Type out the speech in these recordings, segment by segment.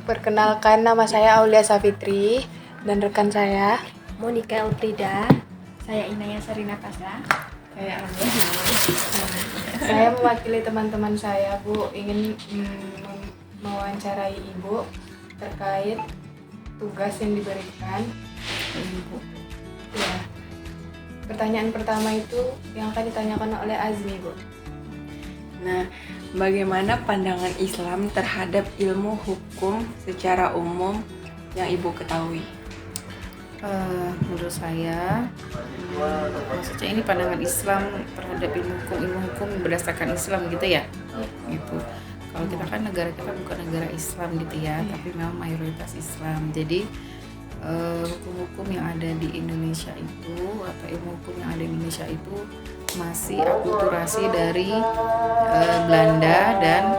Perkenalkan, nama saya Aulia Safitri dan rekan saya. Monica Elfrida, saya Inaya Sarina Pasha. Saya Saya mewakili teman-teman saya, Bu, ingin mewawancarai Ibu terkait tugas yang diberikan. Ya. Pertanyaan pertama itu yang akan ditanyakan oleh Azmi, Bu. Nah, bagaimana pandangan Islam terhadap ilmu hukum secara umum yang Ibu ketahui? Menurut saya, maksudnya ini pandangan Islam terhadap ilmu hukum berdasarkan Islam gitu ya, gitu. Kalau kita kan negara kita bukan negara Islam gitu ya, tapi memang mayoritas Islam. Jadi hukum-hukum yang ada di Indonesia itu atau ilmu hukum yang ada di Indonesia itu masih akulturasi dari Belanda dan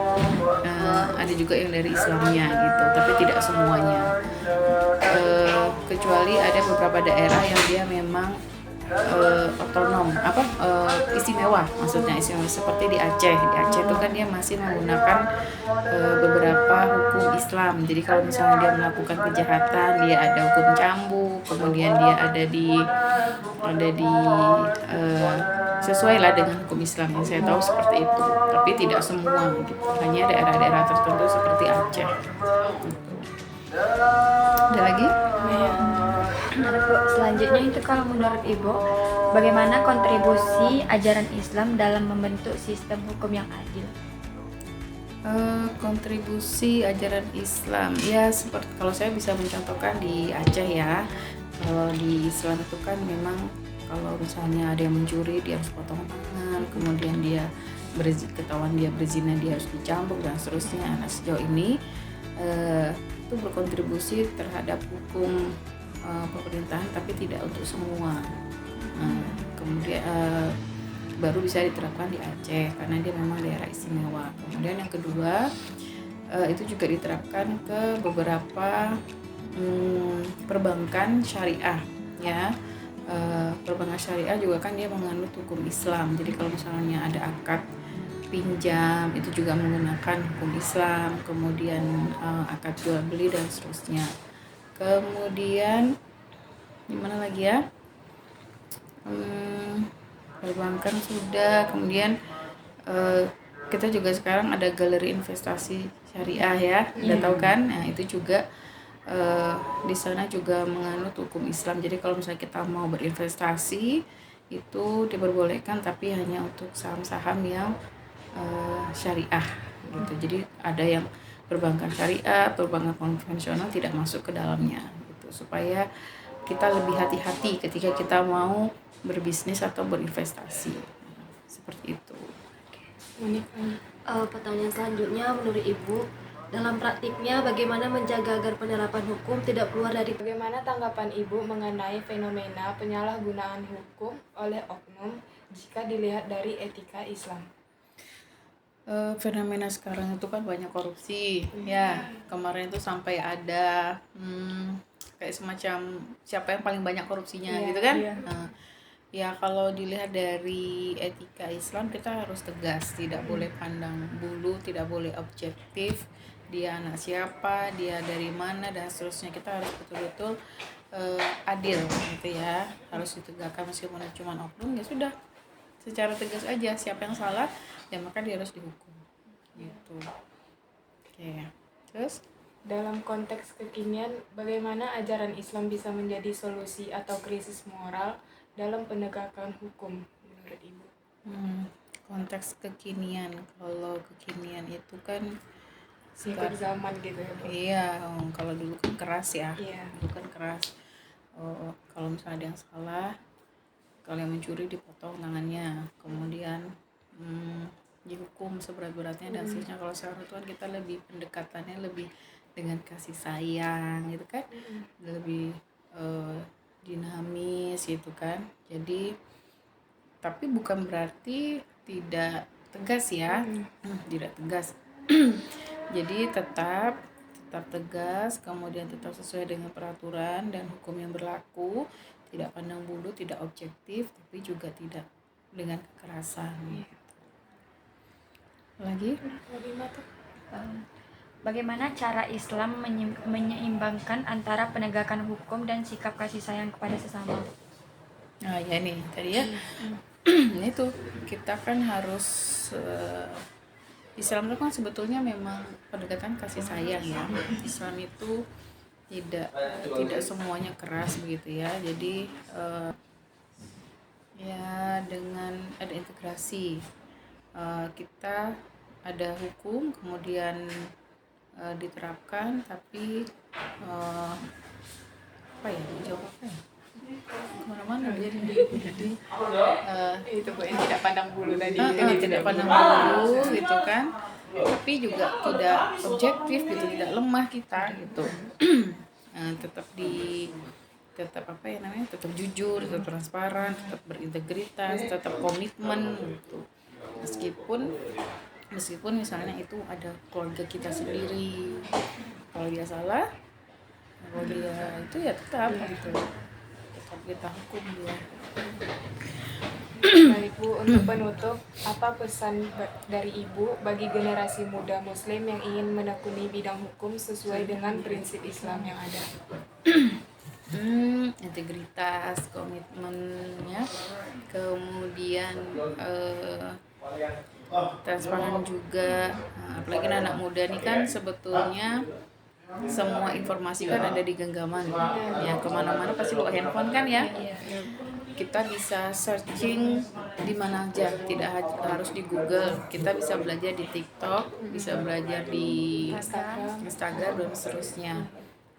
ada juga yang dari Islamnya gitu, tapi tidak semuanya. Kecuali ada beberapa daerah yang dia memang otonom, istimewa, maksudnya istimewa seperti di Aceh. Di Aceh itu kan dia masih menggunakan beberapa hukum Islam. Jadi kalau misalnya dia melakukan kejahatan, dia ada hukum cambuk, kemudian dia ada di sesuai lah dengan hukum Islam yang saya tahu seperti itu. Tapi tidak semua gitu. Hanya daerah-daerah tertentu seperti Aceh. Ada lagi? Selanjutnya itu kalau menurut Ibu, bagaimana kontribusi ajaran Islam dalam membentuk sistem hukum yang adil? Kontribusi ajaran Islam ya, seperti kalau saya bisa mencontohkan di Aceh ya. Kalau di Islam itu kan memang kalau misalnya ada yang mencuri dia harus potong tangan, kemudian dia ketahuan dia berzina dia harus dicambuk dan seterusnya. Nah, sejauh ini itu berkontribusi terhadap hukum pemerintahan, tapi tidak untuk semua. Kemudian baru bisa diterapkan di Aceh karena dia memang daerah istimewa. Kemudian yang kedua itu juga diterapkan ke beberapa perbankan syariah ya. Perbankan syariah juga kan dia menganut hukum Islam. Jadi kalau misalnya ada akad pinjam itu juga menggunakan hukum Islam, kemudian akad jual beli dan seterusnya. Kemudian gimana lagi ya, perbankan sudah, kemudian kita juga sekarang ada galeri investasi syariah ya, udah tahu kan? Nah itu juga di sana juga menganut hukum Islam. Jadi kalau misalnya kita mau berinvestasi itu diperbolehkan, tapi hanya untuk saham-saham yang syariah gitu. Jadi ada yang perbankan syariah, perbankan konvensional tidak masuk ke dalamnya gitu, supaya kita lebih hati-hati ketika kita mau berbisnis atau berinvestasi seperti itu. Pertanyaan selanjutnya, menurut Ibu, dalam praktiknya bagaimana menjaga agar penerapan hukum tidak keluar dari... Bagaimana tanggapan Ibu mengenai fenomena penyalahgunaan hukum oleh oknum jika dilihat dari etika Islam? Fenomena sekarang itu kan banyak korupsi ya. Kemarin itu sampai ada kayak semacam siapa yang paling banyak korupsinya gitu kan. Ya kalau dilihat dari etika Islam kita harus tegas, tidak boleh pandang bulu, tidak boleh objektif dia anak siapa, dia dari mana dan seterusnya. Kita harus betul-betul adil gitu ya, harus ditegakkan. Meskipun cuma oknum ya sudah, secara tegas aja, siapa yang salah ya maka dia harus dihukum gitu. Oke. Terus dalam konteks kekinian, bagaimana ajaran Islam bisa menjadi solusi atau krisis moral dalam penegakan hukum menurut Ibu? Konteks kekinian, kalau kekinian itu kan ikut zaman gitu ya, Bu? Iya, kalau dulu kan keras ya. Dulu kan keras. Kalau misalnya ada yang salah, kalau yang mencuri dipotong tangannya, kemudian dihukum seberat-beratnya dan seterusnya. Kalau sekarang itu kan kita lebih pendekatannya lebih dengan kasih sayang gitu kan, lebih dinamis gitu kan. Jadi tapi bukan berarti tidak tegas ya, tidak tegas. Jadi tetap tegas, kemudian tetap sesuai dengan peraturan dan hukum yang berlaku, tidak pandang bulu, tidak objektif, tapi juga tidak dengan kekerasan. Lagi? Bagaimana cara Islam menyeimbangkan antara penegakan hukum dan sikap kasih sayang kepada sesama? Nah ya nih tadi ya, ini tuh kita kan harus Islam itu kan sebetulnya memang pendekatan kasih sayang ya. Islam itu tidak semuanya keras begitu ya. Jadi ya dengan ada integrasi, kita ada hukum kemudian diterapkan, tapi apa ya, jawab apa ya, kemana-mana jadi Itu Bu yang tidak pandang bulu tadi. tidak pandang bulu gitu kan, tapi juga tidak objektif gitu, tidak lemah kita gitu. Tetap apa ya namanya, tetap jujur, tetap transparan, tetap berintegritas, tetap komitmen gitu. Meskipun misalnya itu ada keluarga kita sendiri, kalau dia salah, kalau dia itu ya tetap gitu, tetap kita hukum dia. Baik Bu, untuk penutup, apa pesan dari Ibu bagi generasi muda Muslim yang ingin menekuni bidang hukum sesuai dengan prinsip Islam yang ada? Integritas, komitmennya, kemudian transparan juga. Apalagi anak muda nih kan sebetulnya semua informasi kan ada di genggaman ya, kemana-mana pasti bawa handphone kan ya. Kita bisa searching di mana aja, tidak harus di Google. Kita bisa belajar di TikTok, bisa belajar di Instagram dan seterusnya.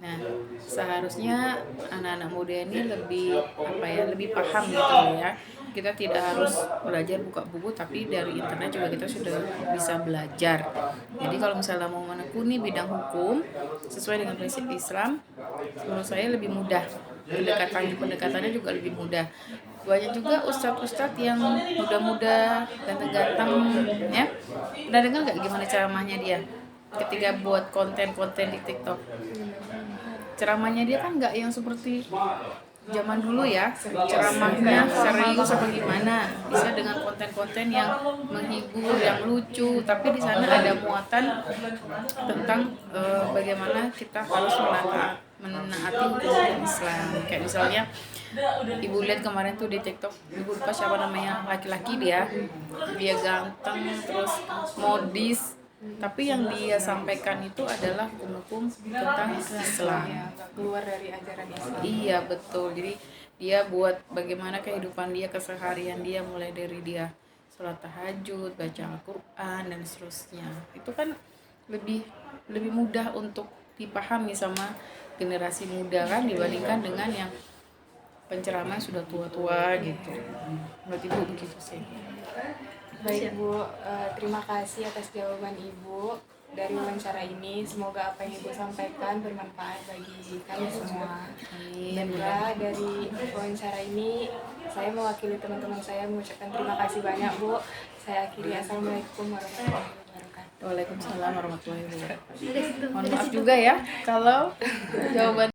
Nah, seharusnya anak-anak muda ini lebih paham gitu ya. Kita tidak harus belajar buka buku, tapi dari internet juga kita sudah bisa belajar. Jadi kalau misalnya mau menekuni bidang hukum sesuai dengan prinsip Islam, menurut saya lebih mudah. Pendekatannya juga lebih mudah. Banyak juga ustadz-ustadz yang muda-muda, ganteng-ganteng ya. Pernah dengar nggak gimana ceramahnya dia ketika buat konten-konten di TikTok? Ceramahnya dia kan nggak yang seperti zaman dulu ya, ceramahnya serius apa gimana, bisa dengan konten-konten yang menghibur, yang lucu, tapi di sana ada muatan tentang bagaimana kita harus menaati hukum Islam. Kayak misalnya Ibu lihat kemarin tuh di TikTok, Ibu lupa siapa namanya, laki-laki dia ganteng terus modis, tapi yang dia sampaikan itu adalah hukum-hukum tentang Islam. Keluar dari ajaran Islam. Iya betul, jadi dia buat bagaimana kehidupan dia, keseharian dia, mulai dari dia sholat tahajud, baca Al-Quran dan seterusnya. Itu kan lebih mudah untuk dipahami sama generasi muda kan, dibandingkan dengan yang penceramah sudah tua-tua gitu. Menurut Ibu begitu sih. Baik Bu, terima kasih atas jawaban Ibu dari wawancara ini. Semoga apa yang Ibu sampaikan bermanfaat bagi kami semua. Dan ya, dari wawancara ini saya mewakili teman-teman saya mengucapkan terima kasih banyak Bu. Saya akhiri, Assalamualaikum warahmatullahi wabarakatuh. Waalaikumsalam warahmatullahi wabarakatuh. Mohon maaf juga ya kalau jawaban